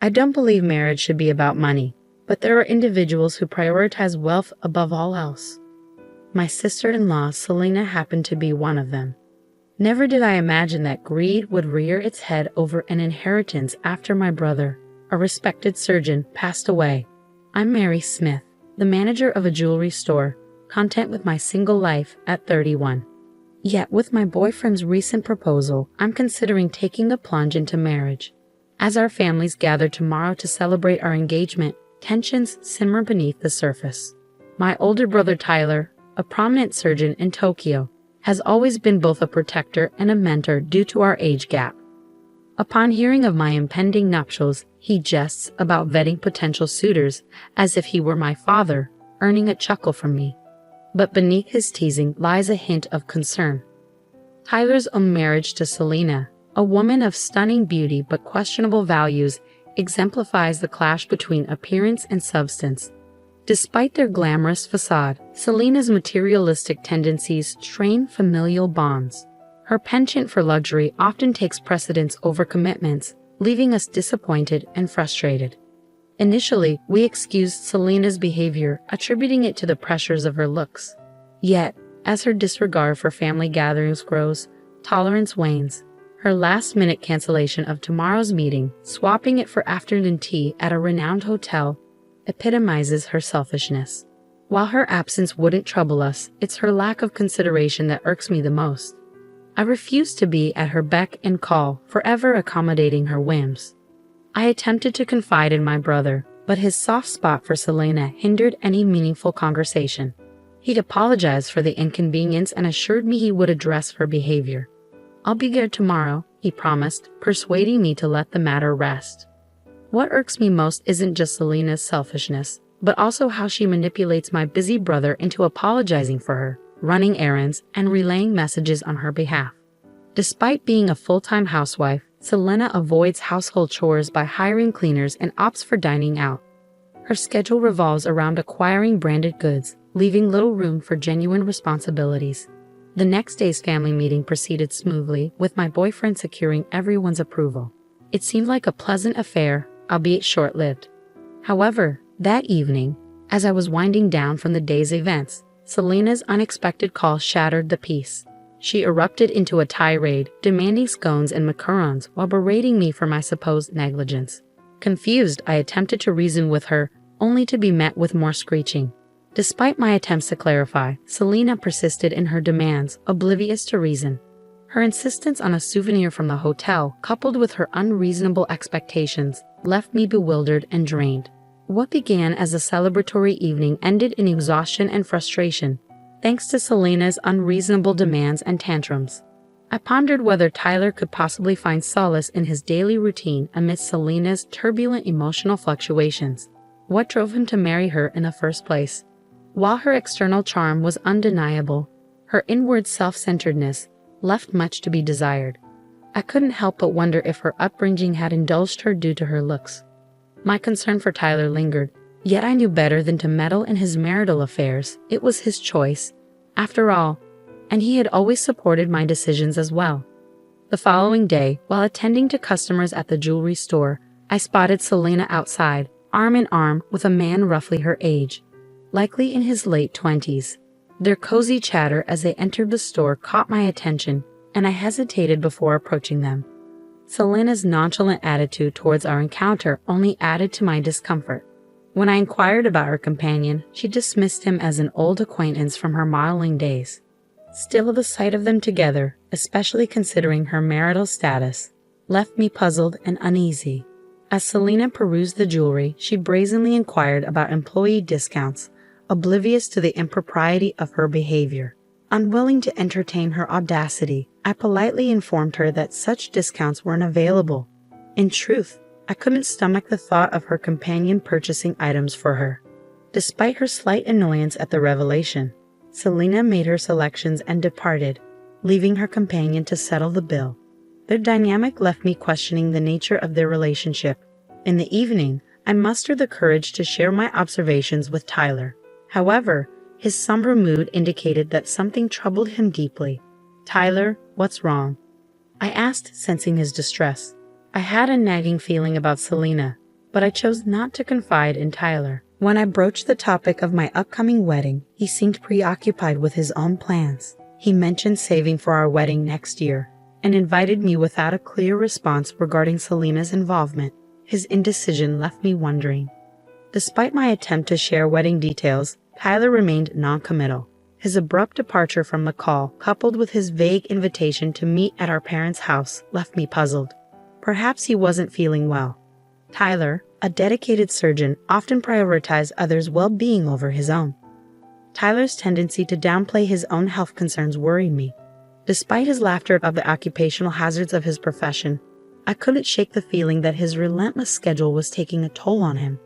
I don't believe marriage should be about money, but there are individuals who prioritize wealth above all else. My sister-in-law, Selena, happened to be one of them. Never did I imagine that greed would rear its head over an inheritance after my brother, a respected surgeon, passed away. I'm Mary Smith, the manager of a jewelry store, content with my single life at 31. Yet with my boyfriend's recent proposal, I'm considering taking the plunge into marriage. As our families gather tomorrow to celebrate our engagement, tensions simmer beneath the surface. My older brother Tyler, a prominent surgeon in Tokyo, has always been both a protector and a mentor due to our age gap. Upon hearing of my impending nuptials, he jests about vetting potential suitors as if he were my father, earning a chuckle from me. But beneath his teasing lies a hint of concern. Tyler's own marriage to Selena, a woman of stunning beauty but questionable values, exemplifies the clash between appearance and substance. Despite their glamorous facade, Selena's materialistic tendencies strain familial bonds. Her penchant for luxury often takes precedence over commitments, leaving us disappointed and frustrated. Initially, we excused Selena's behavior, attributing it to the pressures of her looks. Yet, as her disregard for family gatherings grows, tolerance wanes. Her last-minute cancellation of tomorrow's meeting, swapping it for afternoon tea at a renowned hotel, epitomizes her selfishness. While her absence wouldn't trouble us, it's her lack of consideration that irks me the most. I refuse to be at her beck and call, forever accommodating her whims. I attempted to confide in my brother, but his soft spot for Selena hindered any meaningful conversation. He'd apologized for the inconvenience and assured me he would address her behavior. "I'll be there tomorrow," he promised, persuading me to let the matter rest. What irks me most isn't just Selena's selfishness, but also how she manipulates my busy brother into apologizing for her, running errands, and relaying messages on her behalf. Despite being a full-time housewife, Selena avoids household chores by hiring cleaners and opts for dining out. Her schedule revolves around acquiring branded goods, leaving little room for genuine responsibilities. The next day's family meeting proceeded smoothly, with my boyfriend securing everyone's approval. It seemed like a pleasant affair, albeit short-lived. However, that evening, as I was winding down from the day's events, Selena's unexpected call shattered the peace. She erupted into a tirade, demanding scones and macarons while berating me for my supposed negligence. Confused, I attempted to reason with her, only to be met with more screeching. Despite my attempts to clarify, Selena persisted in her demands, oblivious to reason. Her insistence on a souvenir from the hotel, coupled with her unreasonable expectations, left me bewildered and drained. What began as a celebratory evening ended in exhaustion and frustration, thanks to Selena's unreasonable demands and tantrums. I pondered whether Tyler could possibly find solace in his daily routine amidst Selena's turbulent emotional fluctuations. What drove him to marry her in the first place? While her external charm was undeniable, her inward self-centeredness left much to be desired. I couldn't help but wonder if her upbringing had indulged her due to her looks. My concern for Tyler lingered, yet I knew better than to meddle in his marital affairs. It was his choice, after all, and he had always supported my decisions as well. The following day, while attending to customers at the jewelry store, I spotted Selena outside, arm in arm with a man roughly her age, likely in his late 20s. Their cozy chatter as they entered the store caught my attention, and I hesitated before approaching them. Selena's nonchalant attitude towards our encounter only added to my discomfort. When I inquired about her companion, she dismissed him as an old acquaintance from her modeling days. Still, the sight of them together, especially considering her marital status, left me puzzled and uneasy. As Selena perused the jewelry, she brazenly inquired about employee discounts, oblivious to the impropriety of her behavior. Unwilling to entertain her audacity, I politely informed her that such discounts weren't available. In truth, I couldn't stomach the thought of her companion purchasing items for her. Despite her slight annoyance at the revelation, Selena made her selections and departed, leaving her companion to settle the bill. Their dynamic left me questioning the nature of their relationship. In the evening, I mustered the courage to share my observations with Tyler. However, his somber mood indicated that something troubled him deeply. "Tyler, what's wrong?" I asked, sensing his distress. I had a nagging feeling about Selena, but I chose not to confide in Tyler. When I broached the topic of my upcoming wedding, he seemed preoccupied with his own plans. He mentioned saving for our wedding next year and invited me without a clear response regarding Selena's involvement. His indecision left me wondering. Despite my attempt to share wedding details, Tyler remained non-committal. His abrupt departure from the call, coupled with his vague invitation to meet at our parents' house, left me puzzled. Perhaps he wasn't feeling well. Tyler, a dedicated surgeon, often prioritized others' well-being over his own. Tyler's tendency to downplay his own health concerns worried me. Despite his laughter about the occupational hazards of his profession, I couldn't shake the feeling that his relentless schedule was taking a toll on him.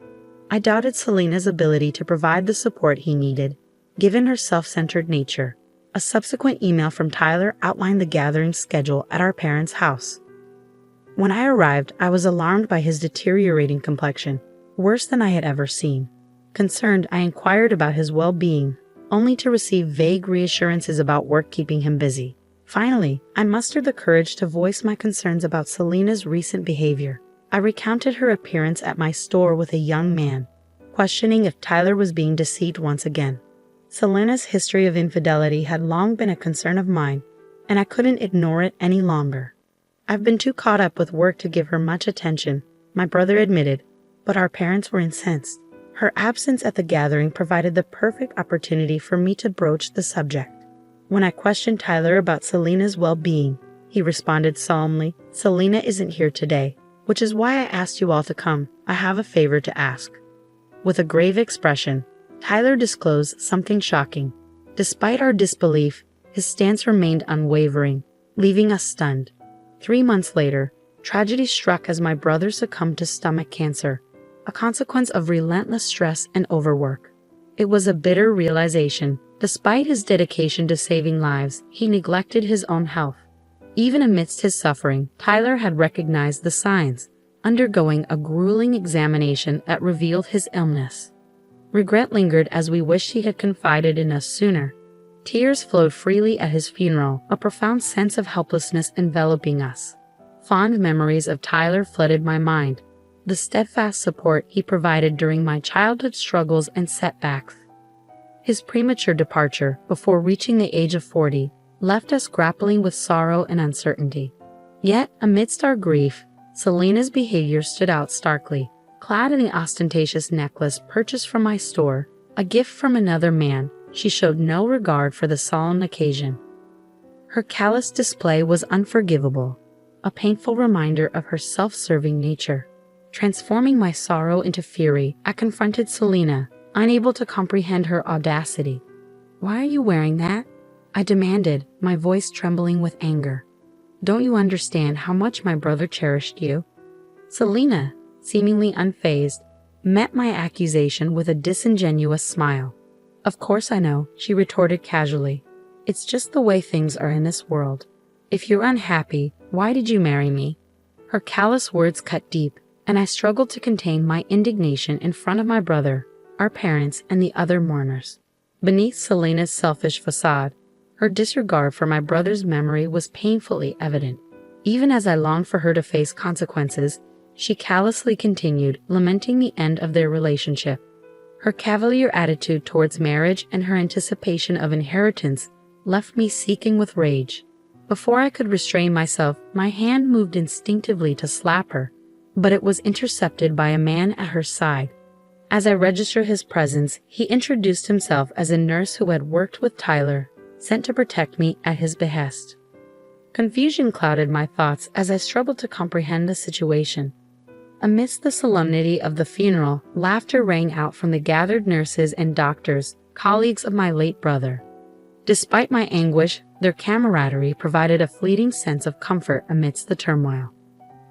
I doubted Selena's ability to provide the support he needed, given her self-centered nature. A subsequent email from Tyler outlined the gathering schedule at our parents' house. When I arrived, I was alarmed by his deteriorating complexion, worse than I had ever seen. Concerned, I inquired about his well-being, only to receive vague reassurances about work keeping him busy. Finally, I mustered the courage to voice my concerns about Selena's recent behavior. I recounted her appearance at my store with a young man, questioning if Tyler was being deceived once again. Selena's history of infidelity had long been a concern of mine, and I couldn't ignore it any longer. I've been too caught up with work to give her much attention, my brother admitted, but our parents were incensed. Her absence at the gathering provided the perfect opportunity for me to broach the subject. When I questioned Tyler about Selena's well-being, he responded solemnly, "Selena isn't here today, which is why I asked you all to come. I have a favor to ask." With a grave expression, Tyler disclosed something shocking. Despite our disbelief, his stance remained unwavering, leaving us stunned. 3 months later, tragedy struck as my brother succumbed to stomach cancer, a consequence of relentless stress and overwork. It was a bitter realization. Despite his dedication to saving lives, he neglected his own health. Even amidst his suffering, Tyler had recognized the signs, undergoing a grueling examination that revealed his illness. Regret lingered as we wished he had confided in us sooner. Tears flowed freely at his funeral, a profound sense of helplessness enveloping us. Fond memories of Tyler flooded my mind, the steadfast support he provided during my childhood struggles and setbacks. His premature departure, before reaching the age of 40, left us grappling with sorrow and uncertainty. Yet, amidst our grief, Selena's behavior stood out starkly. Clad in the ostentatious necklace purchased from my store, a gift from another man, she showed no regard for the solemn occasion. Her callous display was unforgivable, a painful reminder of her self-serving nature. Transforming my sorrow into fury, I confronted Selena, unable to comprehend her audacity. "Why are you wearing that?" I demanded, my voice trembling with anger. "Don't you understand how much my brother cherished you?" Selena, seemingly unfazed, met my accusation with a disingenuous smile. "Of course I know," she retorted casually. "It's just the way things are in this world. If you're unhappy, why did you marry me?" Her callous words cut deep, and I struggled to contain my indignation in front of my brother, our parents, and the other mourners. Beneath Selena's selfish facade, her disregard for my brother's memory was painfully evident. Even as I longed for her to face consequences, she callously continued, lamenting the end of their relationship. Her cavalier attitude towards marriage and her anticipation of inheritance left me seething with rage. Before I could restrain myself, my hand moved instinctively to slap her, but it was intercepted by a man at her side. As I registered his presence, he introduced himself as a nurse who had worked with Tyler, sent to protect me at his behest. Confusion clouded my thoughts as I struggled to comprehend the situation. Amidst the solemnity of the funeral, laughter rang out from the gathered nurses and doctors, colleagues of my late brother. Despite my anguish, their camaraderie provided a fleeting sense of comfort amidst the turmoil.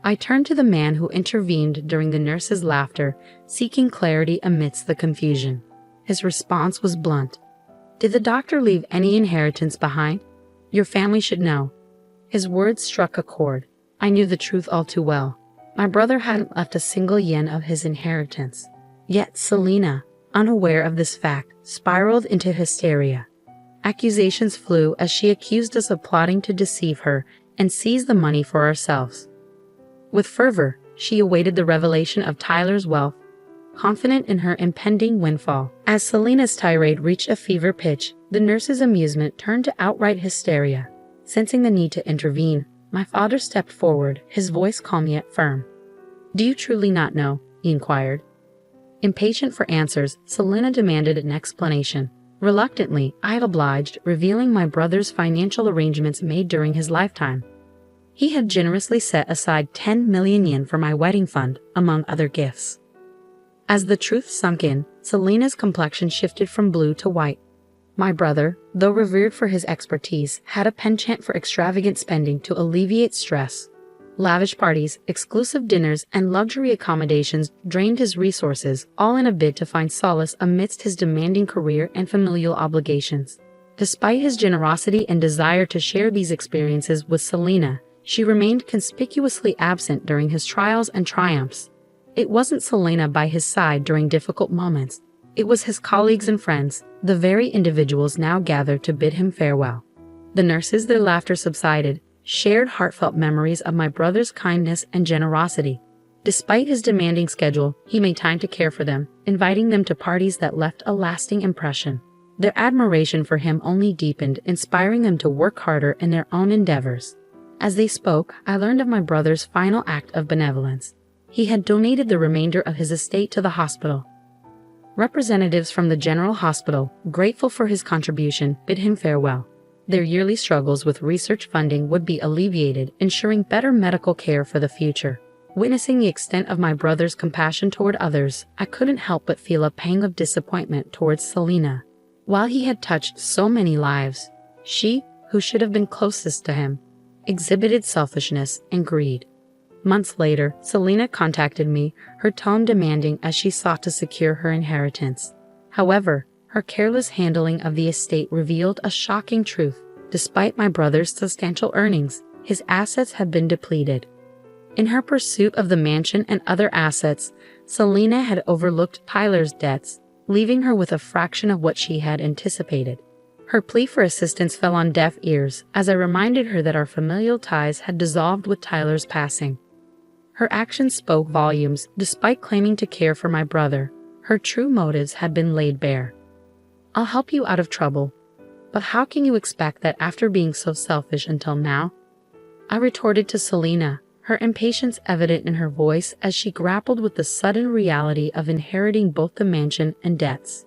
I turned to the man who intervened during the nurse's laughter, seeking clarity amidst the confusion. His response was blunt. "Did the doctor leave any inheritance behind? Your family should know." His words struck a chord. I knew the truth all too well. My brother hadn't left a single yen of his inheritance. Yet Selena, unaware of this fact, spiraled into hysteria. Accusations flew as she accused us of plotting to deceive her and seize the money for ourselves. With fervor, she awaited the revelation of Tyler's wealth, confident in her impending windfall. As Selena's tirade reached a fever pitch, the nurse's amusement turned to outright hysteria. Sensing the need to intervene, my father stepped forward, his voice calm yet firm. "Do you truly not know?" he inquired. Impatient for answers, Selena demanded an explanation. Reluctantly, I obliged, revealing my brother's financial arrangements made during his lifetime. He had generously set aside 10 million yen for my wedding fund, among other gifts. As the truth sunk in, Selena's complexion shifted from blue to white. My brother, though revered for his expertise, had a penchant for extravagant spending to alleviate stress. Lavish parties, exclusive dinners, and luxury accommodations drained his resources, all in a bid to find solace amidst his demanding career and familial obligations. Despite his generosity and desire to share these experiences with Selena, she remained conspicuously absent during his trials and triumphs. It wasn't Selena by his side during difficult moments. It was his colleagues and friends, the very individuals now gathered to bid him farewell. The nurses, their laughter subsided, shared heartfelt memories of my brother's kindness and generosity. Despite his demanding schedule, he made time to care for them, inviting them to parties that left a lasting impression. Their admiration for him only deepened, inspiring them to work harder in their own endeavors. As they spoke, I learned of my brother's final act of benevolence. He had donated the remainder of his estate to the hospital. Representatives from the General Hospital, grateful for his contribution, bid him farewell. Their yearly struggles with research funding would be alleviated, ensuring better medical care for the future. Witnessing the extent of my brother's compassion toward others, I couldn't help but feel a pang of disappointment towards Selena. While he had touched so many lives, she, who should have been closest to him, exhibited selfishness and greed. Months later, Selena contacted me, her tone demanding as she sought to secure her inheritance. However, her careless handling of the estate revealed a shocking truth. Despite my brother's substantial earnings, his assets had been depleted. In her pursuit of the mansion and other assets, Selena had overlooked Tyler's debts, leaving her with a fraction of what she had anticipated. Her plea for assistance fell on deaf ears, as I reminded her that our familial ties had dissolved with Tyler's passing. Her actions spoke volumes. Despite claiming to care for my brother, her true motives had been laid bare. "I'll help you out of trouble, but how can you expect that after being so selfish until now?" I retorted to Selena, her impatience evident in her voice as she grappled with the sudden reality of inheriting both the mansion and debts.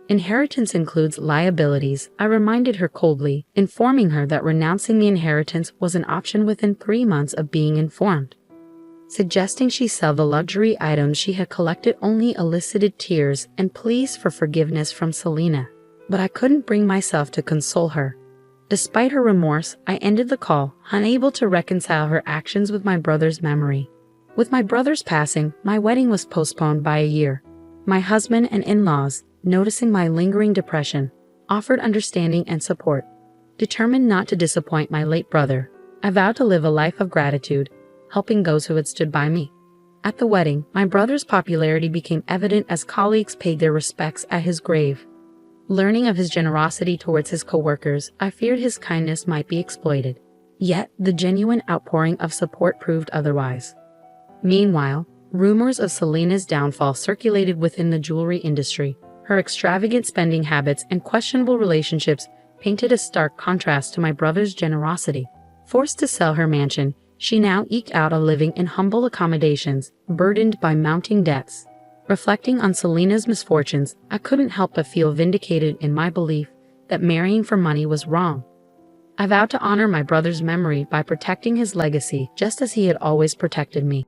"Inheritance includes liabilities," I reminded her coldly, informing her that renouncing the inheritance was an option within 3 months of being informed. Suggesting she sell the luxury items she had collected only elicited tears and pleas for forgiveness from Selena. But I couldn't bring myself to console her. Despite her remorse, I ended the call, unable to reconcile her actions with my brother's memory. With my brother's passing, my wedding was postponed by a year. My husband and in-laws, noticing my lingering depression, offered understanding and support. Determined not to disappoint my late brother, I vowed to live a life of gratitude, helping those who had stood by me. At the wedding, my brother's popularity became evident as colleagues paid their respects at his grave. Learning of his generosity towards his co-workers, I feared his kindness might be exploited. Yet, the genuine outpouring of support proved otherwise. Meanwhile, rumors of Selena's downfall circulated within the jewelry industry. Her extravagant spending habits and questionable relationships painted a stark contrast to my brother's generosity. Forced to sell her mansion, she now eked out a living in humble accommodations, burdened by mounting debts. Reflecting on Selena's misfortunes, I couldn't help but feel vindicated in my belief that marrying for money was wrong. I vowed to honor my brother's memory by protecting his legacy just as he had always protected me.